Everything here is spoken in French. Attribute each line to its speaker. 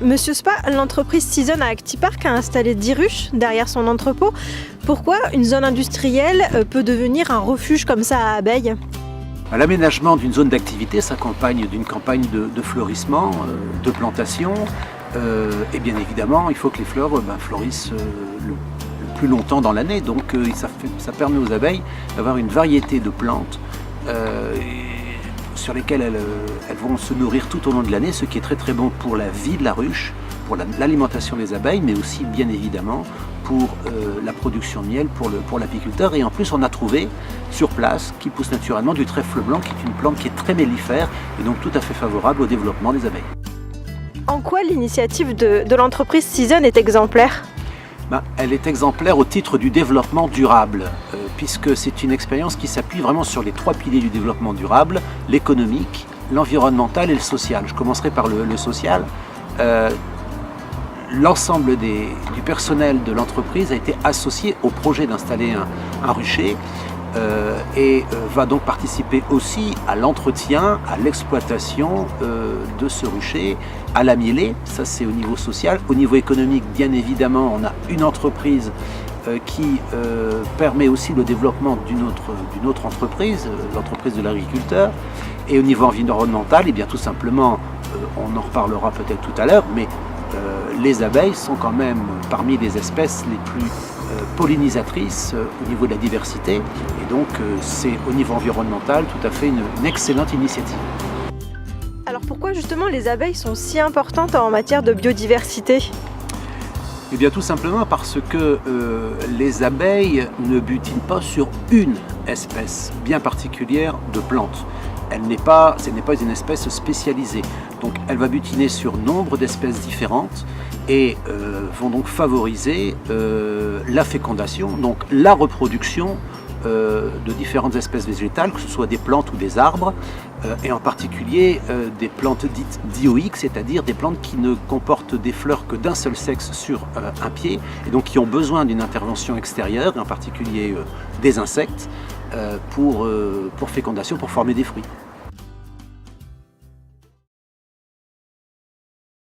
Speaker 1: Monsieur Spa, l'entreprise Season à Acti Park a installé 10 ruches derrière son entrepôt. Pourquoi une zone industrielle peut devenir un refuge comme ça à abeilles ?
Speaker 2: L'aménagement d'une zone d'activité s'accompagne d'une campagne de fleurissement, de plantation. Et bien évidemment, il faut que les fleurs fleurissent le plus longtemps dans l'année. Donc ça permet aux abeilles d'avoir une variété de plantes sur lesquelles elles vont se nourrir tout au long de l'année, ce qui est très très bon pour la vie de la ruche, pour l'alimentation des abeilles, mais aussi bien évidemment pour la production de miel pour l'apiculteur. Et en plus, on a trouvé sur place, qui pousse naturellement, du trèfle blanc, qui est une plante qui est très mellifère et donc tout à fait favorable au développement des abeilles.
Speaker 1: En quoi l'initiative de l'entreprise Season est exemplaire ?
Speaker 2: Elle est exemplaire au titre du développement durable, puisque c'est une expérience qui s'appuie vraiment sur les 3 piliers du développement durable, l'économique, l'environnemental et le social. Je commencerai par le social. L'ensemble du personnel de l'entreprise a été associé au projet d'installer un rucher et va donc participer aussi à l'entretien, à l'exploitation de ce rucher, à la mieler. Ça, c'est au niveau social. Au niveau économique, bien évidemment, on a une entreprise qui permet aussi le développement d'une autre entreprise, l'entreprise de l'agriculteur. Et au niveau environnemental, bien tout simplement, on en reparlera peut-être tout à l'heure, mais les abeilles sont quand même parmi les espèces les plus pollinisatrices au niveau de la diversité. Et donc, c'est au niveau environnemental tout à fait une excellente initiative.
Speaker 1: Alors pourquoi justement les abeilles sont si importantes en matière de biodiversité ?
Speaker 2: Eh bien tout simplement parce que les abeilles ne butinent pas sur une espèce bien particulière de plante. Ce n'est pas une espèce spécialisée. Donc elle va butiner sur nombre d'espèces différentes et vont donc favoriser la fécondation, donc la reproduction de différentes espèces végétales, que ce soit des plantes ou des arbres, et en particulier des plantes dites dioïques, c'est-à-dire des plantes qui ne comportent des fleurs que d'un seul sexe sur un pied, et donc qui ont besoin d'une intervention extérieure, en particulier des insectes, pour fécondation, pour former des fruits.